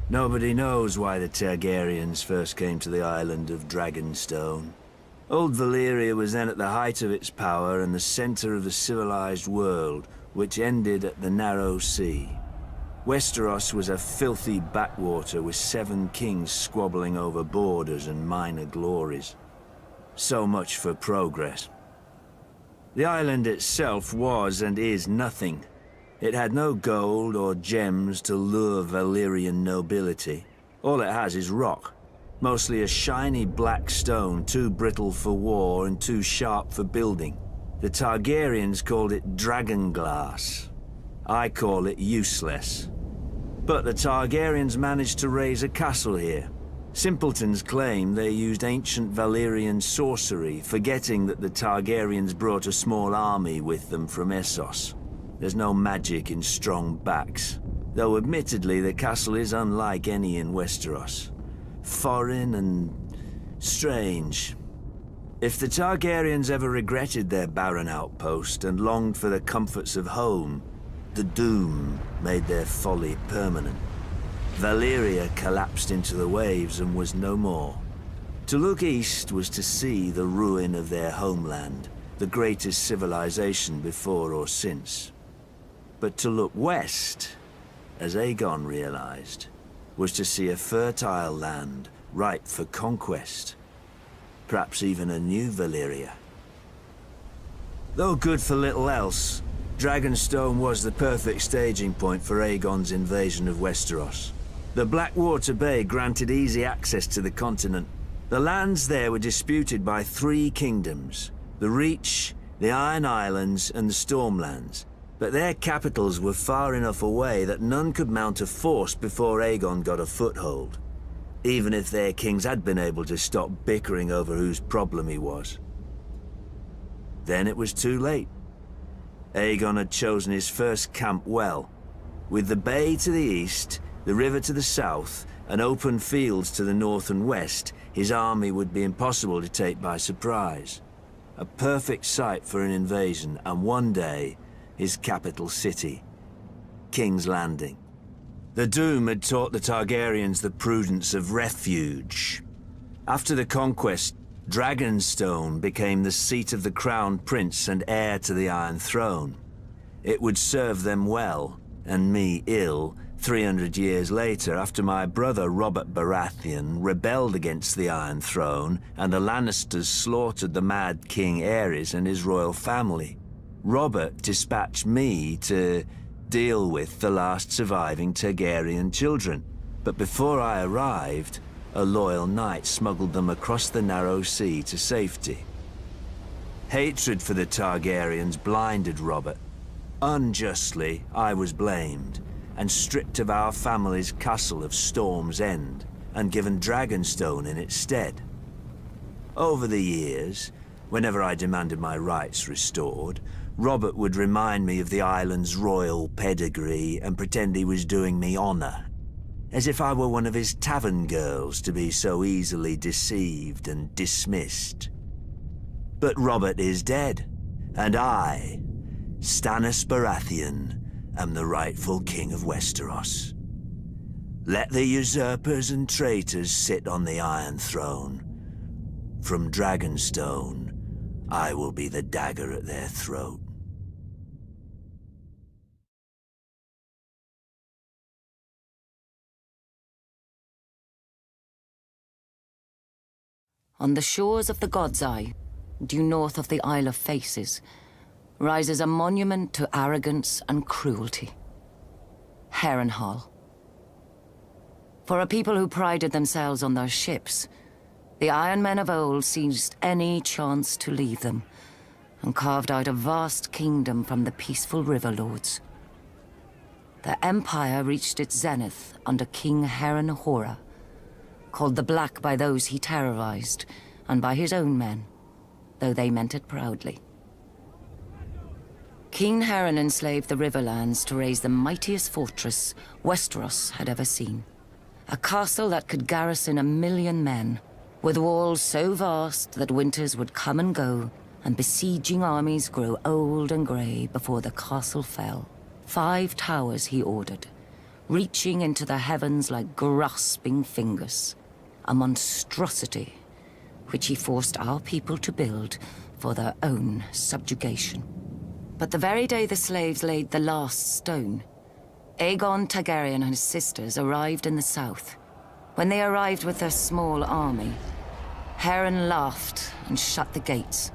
Nobody knows why the Targaryens first came to the island of Dragonstone. Old Valyria was then at the height of its power and the center of the civilized world, which ended at the Narrow Sea. Westeros was a filthy backwater with 7 kings squabbling over borders and minor glories. So much for progress. The island itself was and is nothing. It had no gold or gems to lure Valyrian nobility. All it has is rock. Mostly a shiny black stone, too brittle for war and too sharp for building. The Targaryens called it dragon glass. I call it useless. But the Targaryens managed to raise a castle here. Simpletons claim they used ancient Valyrian sorcery, forgetting that the Targaryens brought a small army with them from Essos. There's no magic in strong backs, though admittedly the castle is unlike any in Westeros. Foreign and strange. If the Targaryens ever regretted their barren outpost and longed for the comforts of home, the doom made their folly permanent. Valyria collapsed into the waves and was no more. To look east was to see the ruin of their homeland, the greatest civilization before or since. But to look west, as Aegon realized, was to see a fertile land ripe for conquest. Perhaps even a new Valyria. Though good for little else, Dragonstone was the perfect staging point for Aegon's invasion of Westeros. The Blackwater Bay granted easy access to the continent. The lands there were disputed by three kingdoms: the Reach, the Iron Islands, and the Stormlands. But their capitals were far enough away that none could mount a force before Aegon got a foothold, even if their kings had been able to stop bickering over whose problem he was. Then it was too late. Aegon had chosen his first camp well, with the bay to the east, the river to the south, and open fields to the north and west. His army would be impossible to take by surprise. A perfect site for an invasion, and one day, his capital city, King's Landing. The Doom had taught the Targaryens the prudence of refuge. After the conquest, Dragonstone became the seat of the crowned prince and heir to the Iron Throne. It would serve them well, and me ill, 300 years later, after my brother Robert Baratheon rebelled against the Iron Throne and the Lannisters slaughtered the Mad King Aerys and his royal family. Robert dispatched me to deal with the last surviving Targaryen children, but before I arrived, a loyal knight smuggled them across the narrow sea to safety. Hatred for the Targaryens blinded Robert. Unjustly, I was blamed, and stripped of our family's castle of Storm's End, and given Dragonstone in its stead. Over the years, whenever I demanded my rights restored, Robert would remind me of the island's royal pedigree and pretend he was doing me honor, as if I were one of his tavern girls to be so easily deceived and dismissed. But Robert is dead, and I, Stannis Baratheon, am the rightful king of Westeros. Let the usurpers and traitors sit on the Iron Throne. From Dragonstone, I will be the dagger at their throat. On the shores of the God's Eye, due north of the Isle of Faces, rises a monument to arrogance and cruelty. Harrenhal. For a people who prided themselves on their ships, the Iron Men of old seized any chance to leave them, and carved out a vast kingdom from the peaceful river lords. The empire reached its zenith under King Harrenhal, called the Black by those he terrorized, and by his own men, though they meant it proudly. King Harren enslaved the Riverlands to raise the mightiest fortress Westeros had ever seen. A castle that could garrison 1 million men, with walls so vast that winters would come and go, and besieging armies grow old and grey before the castle fell. 5 towers he ordered, reaching into the heavens like grasping fingers. A monstrosity which he forced our people to build for their own subjugation. But the very day the slaves laid the last stone, Aegon Targaryen and his sisters arrived in the south. When they arrived with their small army, Harren laughed and shut the gates.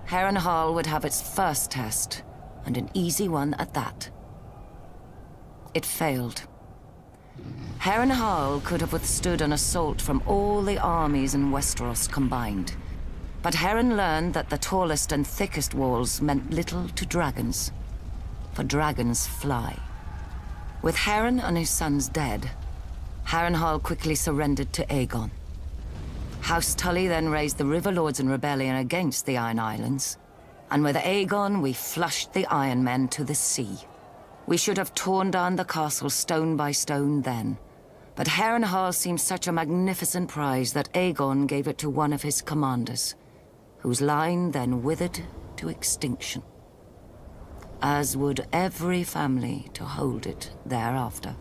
Harrenhal would have its first test, and an easy one at that. It failed. Harrenhal could have withstood an assault from all the armies in Westeros combined. But Harren learned that the tallest and thickest walls meant little to dragons, for dragons fly. With Harren and his sons dead, Harrenhal quickly surrendered to Aegon. House Tully then raised the River Lords in rebellion against the Iron Islands, and with Aegon we flushed the Iron Men to the sea. We should have torn down the castle stone by stone then, but Harrenhal seemed such a magnificent prize that Aegon gave it to one of his commanders, whose line then withered to extinction, as would every family to hold it thereafter.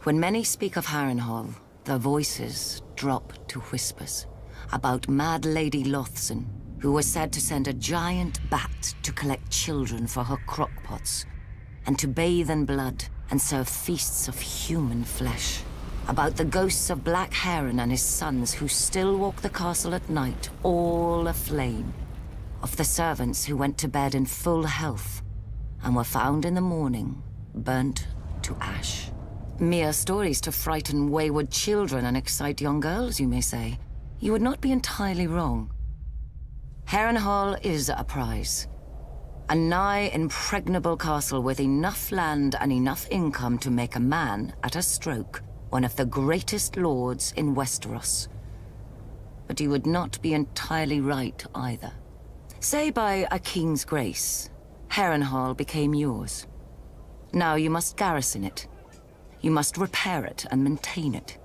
When many speak of Harrenhal, their voices drop to whispers about Mad Lady Lothson, who was said to send a giant bat to collect children for her crockpots, and to bathe in blood and serve feasts of human flesh. About the ghosts of Black Heron and his sons who still walk the castle at night, all aflame. Of the servants who went to bed in full health and were found in the morning, burnt to ash. Mere stories to frighten wayward children and excite young girls, you may say. You would not be entirely wrong. Harrenhal is a prize. A nigh impregnable castle with enough land and enough income to make a man, at a stroke, one of the greatest lords in Westeros. But you would not be entirely right either. Say by a king's grace, Harrenhal became yours. Now you must garrison it. You must repair it and maintain it.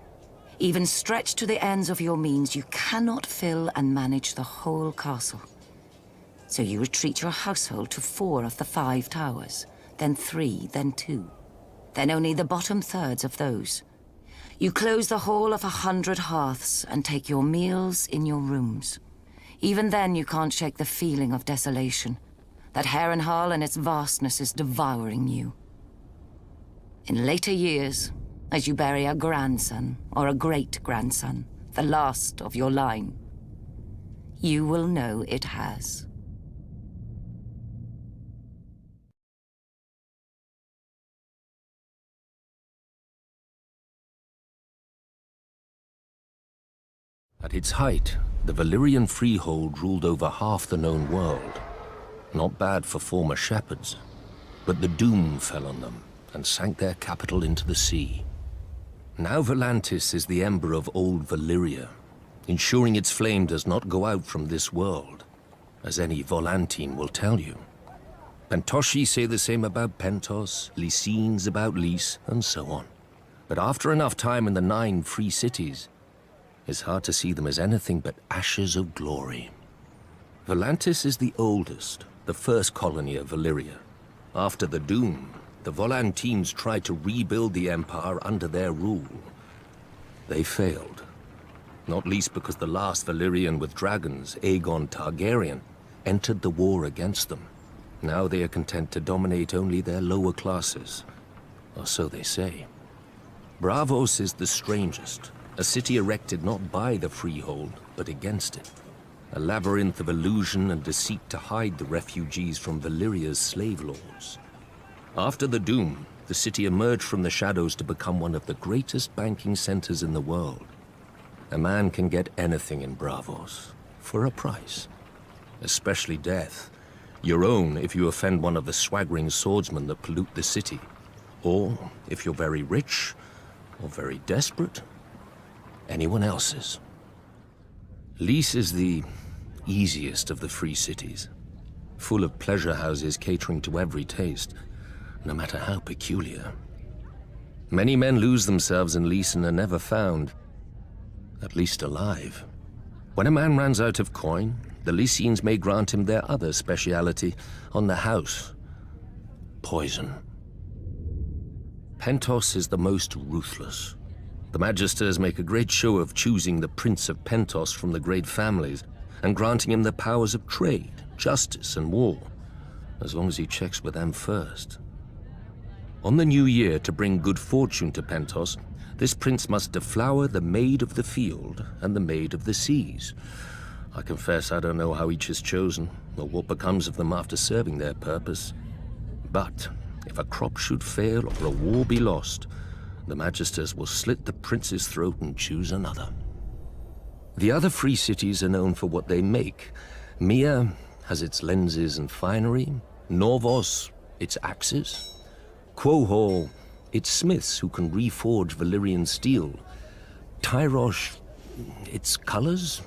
Even stretched to the ends of your means, you cannot fill and manage the whole castle. So you retreat your household to 4 of the 5 towers, then 3, then 2, then only the bottom thirds of those. You close the whole of 100 hearths and take your meals in your rooms. Even then you can't shake the feeling of desolation, that Harrenhal and its vastness is devouring you. In later years, as you bury a grandson or a great-grandson, the last of your line, you will know it has. At its height, the Valyrian freehold ruled over half the known world. Not bad for former shepherds, but the doom fell on them and sank their capital into the sea. Now Volantis is the ember of old Valyria, ensuring its flame does not go out from this world, as any Volantine will tell you. Pentoshi say the same about Pentos, Lycines about Lys, and so on. But after enough time in the 9 free cities, it's hard to see them as anything but ashes of glory. Volantis is the oldest, the first colony of Valyria. After the Doom, the Volantines tried to rebuild the Empire under their rule. They failed, not least because the last Valyrian with dragons, Aegon Targaryen, entered the war against them. Now they are content to dominate only their lower classes, or so they say. Braavos is the strangest. A city erected not by the freehold, but against it. A labyrinth of illusion and deceit to hide the refugees from Valyria's slave lords. After the Doom, the city emerged from the shadows to become one of the greatest banking centers in the world. A man can get anything in Braavos, for a price. Especially death. Your own if you offend one of the swaggering swordsmen that pollute the city. Or, if you're very rich, or very desperate, anyone else's. Lys is the easiest of the free cities, full of pleasure houses catering to every taste, no matter how peculiar. Many men lose themselves in Lys and are never found, at least alive. When a man runs out of coin, the Lycines may grant him their other speciality on the house: poison. Pentos is the most ruthless. The Magisters make a great show of choosing the Prince of Pentos from the great families and granting him the powers of trade, justice, and war, as long as he checks with them first. On the new year, to bring good fortune to Pentos, this prince must deflower the Maid of the Field and the Maid of the Seas. I confess I don't know how each is chosen, or what becomes of them after serving their purpose. But if a crop should fail or a war be lost, the Magisters will slit the prince's throat and choose another. The other free cities are known for what they make. Mia has its lenses and finery, Norvos its axes, Quohor its smiths who can reforge Valyrian steel, Tyrosh its colors.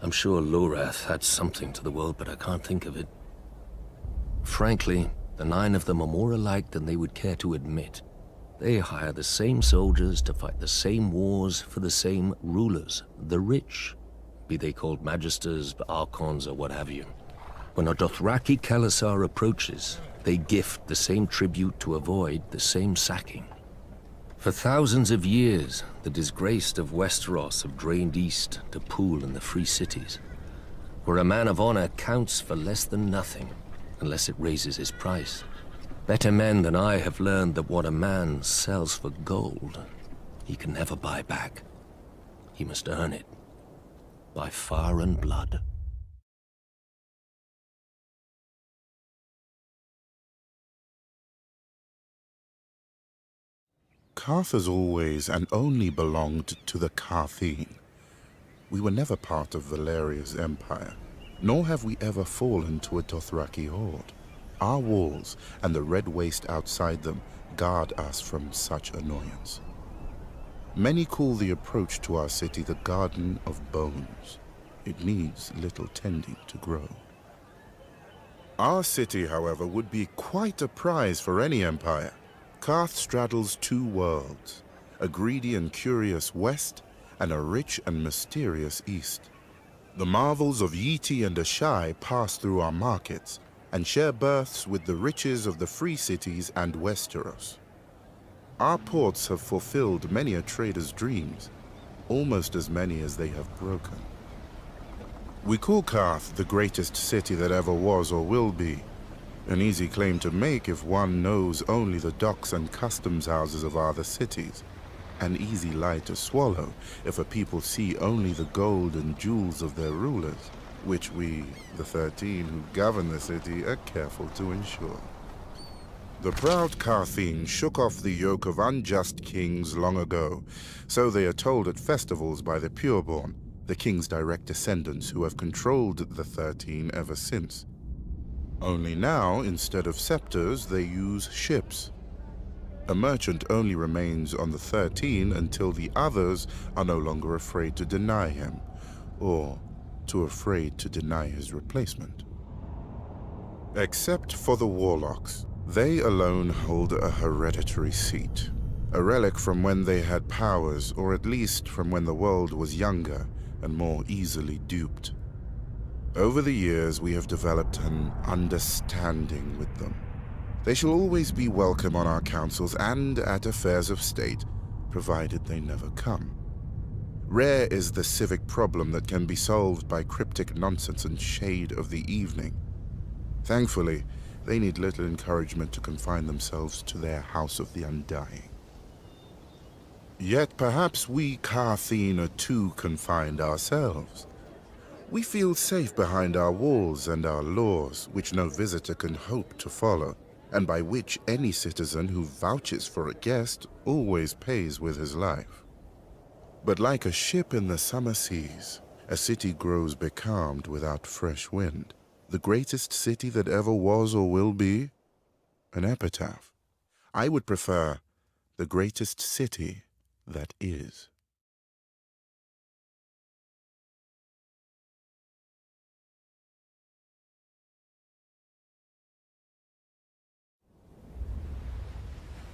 I'm sure Lorath had something to the world, but I can't think of it. Frankly, the 9 of them are more alike than they would care to admit. They hire the same soldiers to fight the same wars for the same rulers, the rich, be they called Magisters, Archons, or what have you. When a Dothraki Khalasar approaches, they gift the same tribute to avoid the same sacking. For thousands of years, the disgraced of Westeros have drained east to pool in the free cities, where a man of honor counts for less than nothing, unless it raises his price. Better men than I have learned that what a man sells for gold, he can never buy back. He must earn it, by fire and blood. Carth has always and only belonged to the Carthene. We were never part of Valeria's empire, nor have we ever fallen to a Dothraki horde. Our walls and the red waste outside them guard us from such annoyance. Many call the approach to our city the Garden of Bones. It needs little tending to grow. Our city, however, would be quite a prize for any empire. Carth straddles two worlds, a greedy and curious west, and a rich and mysterious east. The marvels of Yeti and Ashai pass through our markets, and share berths with the riches of the free cities and Westeros. Our ports have fulfilled many a trader's dreams, almost as many as they have broken. We call Carth the greatest city that ever was or will be. An easy claim to make if one knows only the docks and customs houses of other cities. An easy lie to swallow if a people see only the gold and jewels of their rulers, which we, the 13 who govern the city, are careful to ensure. The proud Carthene shook off the yoke of unjust kings long ago, so they are told at festivals by the pureborn, the king's direct descendants who have controlled the 13 ever since. Only now, instead of scepters, they use ships. A merchant only remains on the 13 until the others are no longer afraid to deny him, or too afraid to deny his replacement. Except for the warlocks, they alone hold a hereditary seat, a relic from when they had powers, or at least from when the world was younger and more easily duped. Over the years, we have developed an understanding with them. They shall always be welcome on our councils and at affairs of state, provided they never come. Rare is the civic problem that can be solved by cryptic nonsense and shade of the evening. Thankfully, they need little encouragement to confine themselves to their House of the Undying. Yet perhaps we Carthene are too confined ourselves. We feel safe behind our walls and our laws, which no visitor can hope to follow, and by which any citizen who vouches for a guest always pays with his life. But like a ship in the summer seas, a city grows becalmed without fresh wind. The greatest city that ever was or will be? An epitaph. I would prefer the greatest city that is.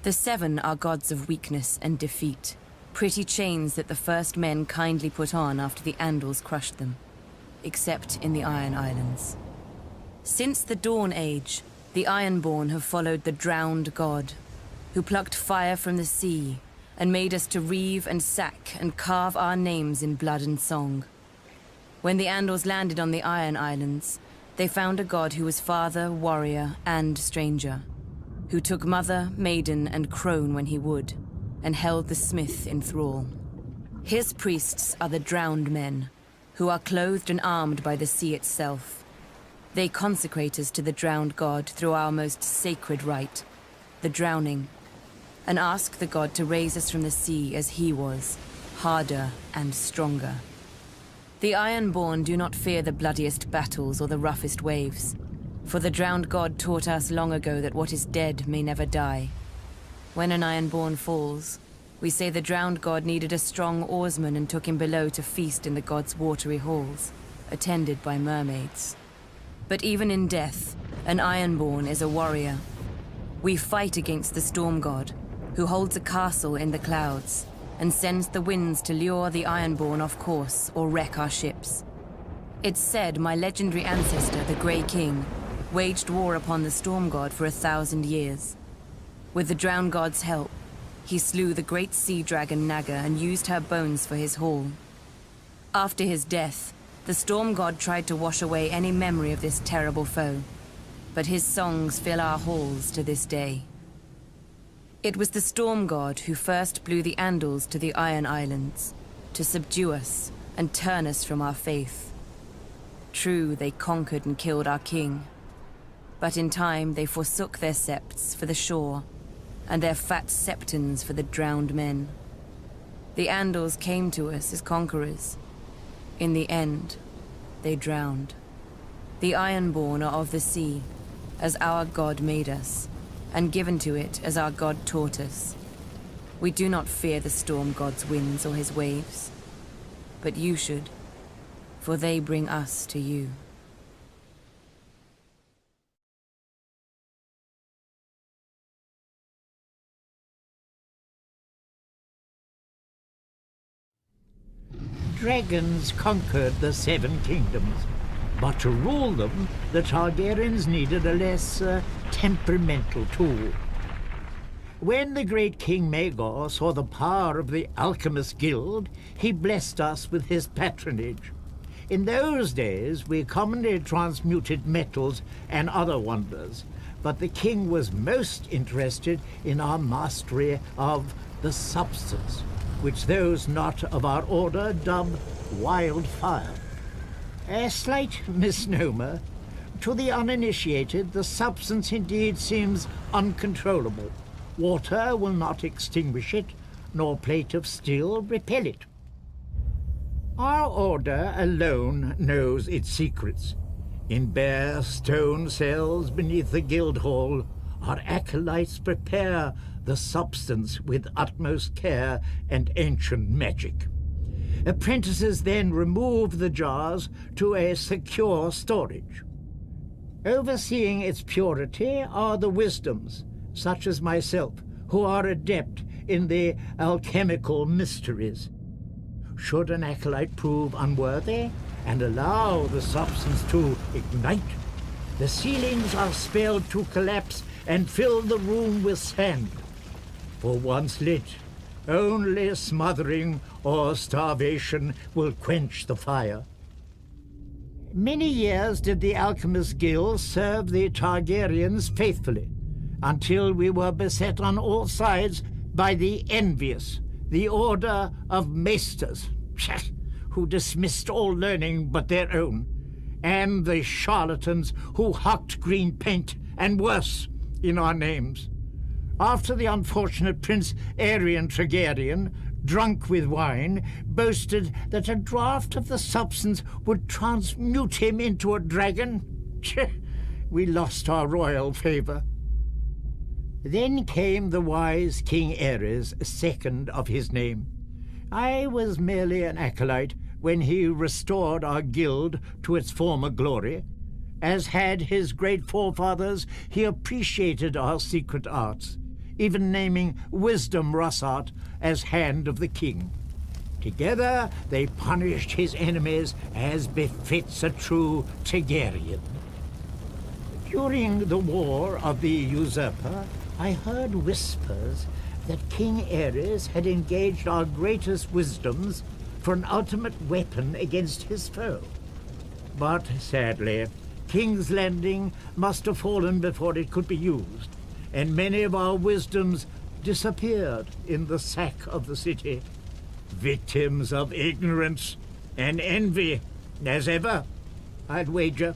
The Seven are gods of weakness and defeat, pretty chains that the first men kindly put on after the Andals crushed them, except in the Iron Islands. Since the Dawn Age, the Ironborn have followed the drowned god, who plucked fire from the sea and made us to reave and sack and carve our names in blood and song. When the Andals landed on the Iron Islands, they found a god who was father, warrior, and stranger, who took mother, maiden, and crone when he would, and held the smith in thrall. His priests are the drowned men, who are clothed and armed by the sea itself. They consecrate us to the drowned god through our most sacred rite, the drowning, and ask the god to raise us from the sea as he was, harder and stronger. The Ironborn do not fear the bloodiest battles or the roughest waves, for the drowned god taught us long ago that what is dead may never die. When an Ironborn falls, we say the drowned god needed a strong oarsman and took him below to feast in the god's watery halls, attended by mermaids. But even in death, an Ironborn is a warrior. We fight against the storm god, who holds a castle in the clouds, and sends the winds to lure the Ironborn off course or wreck our ships. It's said my legendary ancestor, the Grey King, waged war upon the storm god for 1,000 years. With the drowned god's help, he slew the great sea dragon Naga and used her bones for his haul. After his death, the storm god tried to wash away any memory of this terrible foe. but his songs fill our halls to this day. It was the storm god who first blew the Andals to the Iron Islands, to subdue us and turn us from our faith. True, they conquered and killed our king, but in time they forsook their septs for the shore, and their fat septons for the drowned men. The Andals came to us as conquerors. In the end, they drowned. The Ironborn are of the sea, as our god made us, and given to it as our god taught us. We do not fear the storm god's winds or his waves, but you should, for they bring us to you. Dragons conquered the Seven Kingdoms, but to rule them, the Targaryens needed a less temperamental tool. When the great King Maegor saw the power of the Alchemist Guild, he blessed us with his patronage. In those days, we commonly transmuted metals and other wonders, but the king was most interested in our mastery of the substance, which those not of our order dub wildfire. A slight misnomer. To the uninitiated, the substance indeed seems uncontrollable. Water will not extinguish it, nor plate of steel repel it. Our order alone knows its secrets. In bare stone cells beneath the guild hall, our acolytes prepare the substance with utmost care and ancient magic. Apprentices then remove the jars to a secure storage. Overseeing its purity are the wisdoms, such as myself, who are adept in the alchemical mysteries. Should an acolyte prove unworthy and allow the substance to ignite, the ceilings are spelled to collapse and fill the room with sand. For once lit, only smothering or starvation will quench the fire. Many years did the Alchemist Guild serve the Targaryens faithfully, until we were beset on all sides by the envious, the Order of Maesters, who dismissed all learning but their own, and the charlatans who hucked green paint and worse in our names. After the unfortunate Prince Aerion Targaryen, drunk with wine, boasted that a draught of the substance would transmute him into a dragon, we lost our royal favor. Then came the wise King Aerys, second of his name. I was merely an acolyte when he restored our guild to its former glory. As had his great forefathers, he appreciated our secret arts, even naming Wisdom Rossart as Hand of the King. Together, they punished his enemies as befits a true Targaryen. During the War of the Usurper, I heard whispers that King Aerys had engaged our greatest wisdoms for an ultimate weapon against his foe. But sadly, King's Landing must have fallen before it could be used, and many of our wisdoms disappeared in the sack of the city, victims of ignorance and envy, as ever, I'd wager.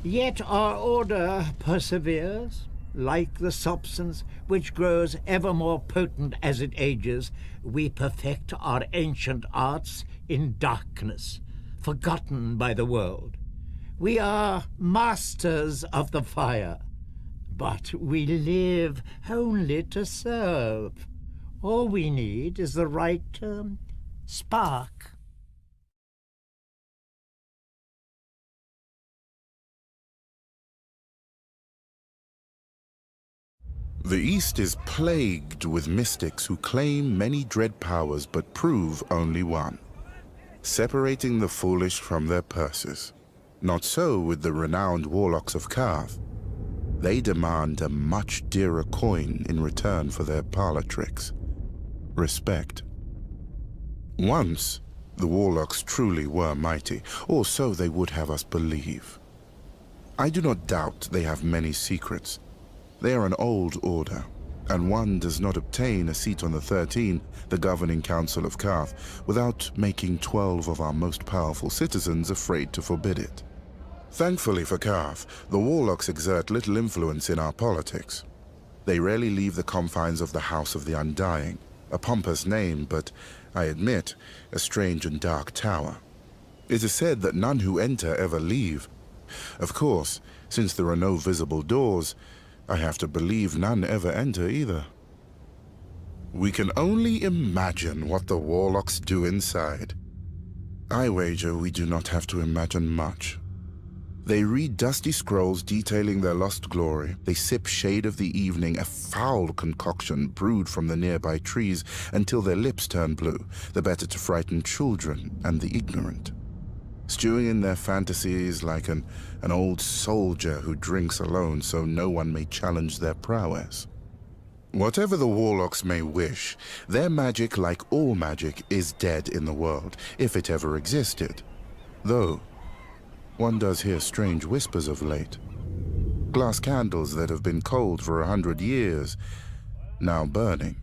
Yet our order perseveres. Like the substance, which grows ever more potent as it ages, we perfect our ancient arts in darkness, forgotten by the world. We are masters of the fire, but we live only to serve. All we need is the right spark. The East is plagued with mystics who claim many dread powers but prove only one, separating the foolish from their purses. Not so with the renowned warlocks of Karth. They demand a much dearer coin in return for their parlor tricks: respect. Once, the warlocks truly were mighty, or so they would have us believe. I do not doubt they have many secrets. They are an old order, and one does not obtain a seat on the 13, the governing council of Karth, without making 12 of our most powerful citizens afraid to forbid it. Thankfully for Karth, the Warlocks exert little influence in our politics. They rarely leave the confines of the House of the Undying, a pompous name, but, I admit, a strange and dark tower. It is said that none who enter ever leave. Of course, since there are no visible doors, I have to believe none ever enter either. We can only imagine what the Warlocks do inside. I wager we do not have to imagine much. They read dusty scrolls detailing their lost glory. They sip shade of the evening, a foul concoction brewed from the nearby trees, until their lips turn blue, the better to frighten children and the ignorant. Stewing in their fantasies like an old soldier who drinks alone so no one may challenge their prowess. Whatever the Warlocks may wish, their magic, like all magic, is dead in the world, if it ever existed. Though, one does hear strange whispers of late. Glass candles that have been cold for 100 years, now burning.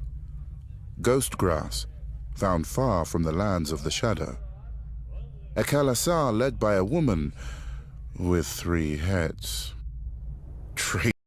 Ghost grass, found far from the lands of the shadow. A Kalasar led by a woman with 3 heads.